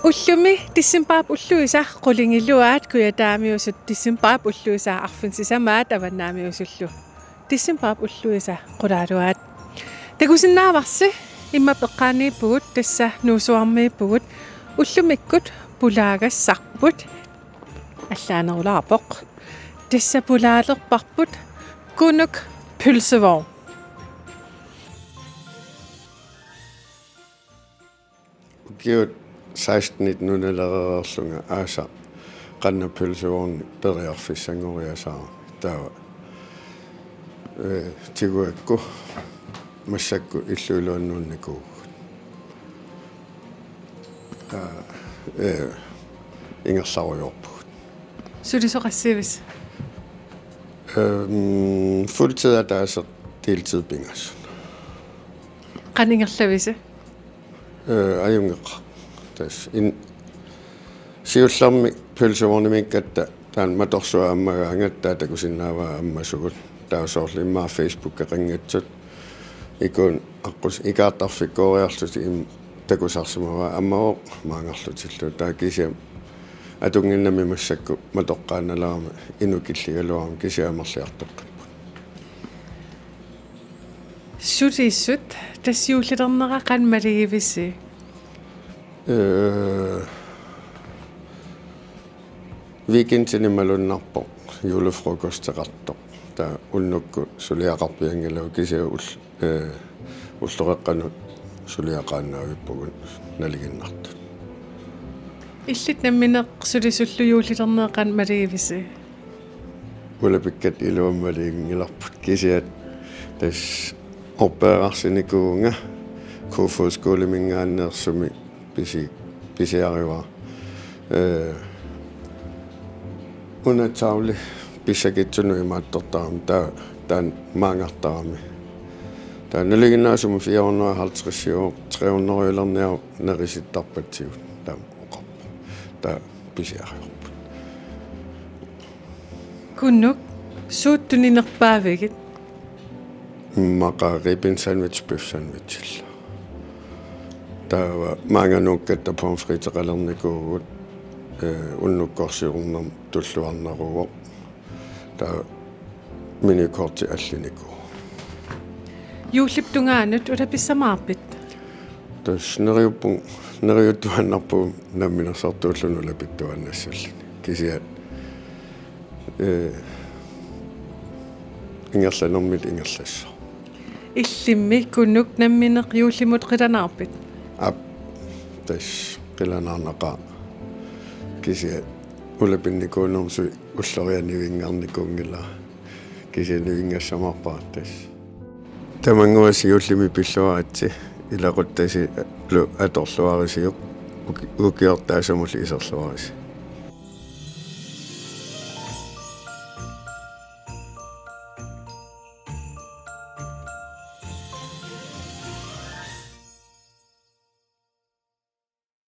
Ullumi tissimbaap ulluisa qulingiluaat kuyataamiusut tissimbaap ulluisa arfinsisamaat avannaamiusullu tissimbaap ulluisa qulaaluaat takusinnaavарси imma peqqaaniippugut tassa nuusuarmiippugut ullumikkut pulaagassarput allaanerulaarpoq tassa pulaalerparput kunuk pølsevogn. Kiut 16-19 aasa qannapølsevogn periarfissangoriasaa taava tiguakku massakku illuiluannuunniku ingerlarujorpugut Sulisoqassiivis fuldtid er der så deltid bingas qaningerlavisi ajungeqa tas in siullarmi pølsevornimikkatta taan matorsua ammagaangattaa takusinnaavaa ammasugut taasoorlimmaa Facebook qangatsut ikun aqqus ikaartarfikkooriarluti takusarsimava ammao maangarlutillu taakisia atunginnami massakku matoqqaannalaarma inukilligaluarma kisiamerliartoqqappu sutissut tassiulliternera qanmaligivisi weekendini malunnarpo julefrokosteqartoq taa unnukku suliaqarpiangalu kisia ulloreqqanut suliaqaannaavippugun naliginnartu illit nammineq sulisullujuulliterneq qanmaligivisi ulapikkat iluammaligingilarput kisiat tas oppeerarsinikuunga kuufuuskuulimingaanneersumi pisiariva unatsauli pissakitsunu imaattortaram taan maangartarami taa naliginnaasum 450 300 nerisittarpatsigut taa oqarpu taa pisiariorput kunnuk suuttuninnerpaavigit maqa ribin sandwich beef sandwich taa maanganuukkatta pommes frites qalernikuugut unnukkorsiurnerm tulluarnaruuq taa minikorti alliniku juulliptungaanut ulapissamaarpit tas neriuttuannarpu namminersortuullunu lapittuannassallini kisiat ingerlanermit ingerlassa illimmi kunnuk nammineq juullimut qilanaarpit tas qilanaarnaqa kisiat ulapinnikuunermsu ullerianivingarnikuungila kisianivingassamarpaattas tamanguasi juullimi pilluaatsi ilaquttasi lu atorluarisiuq ukiortaasamulli iserluarisi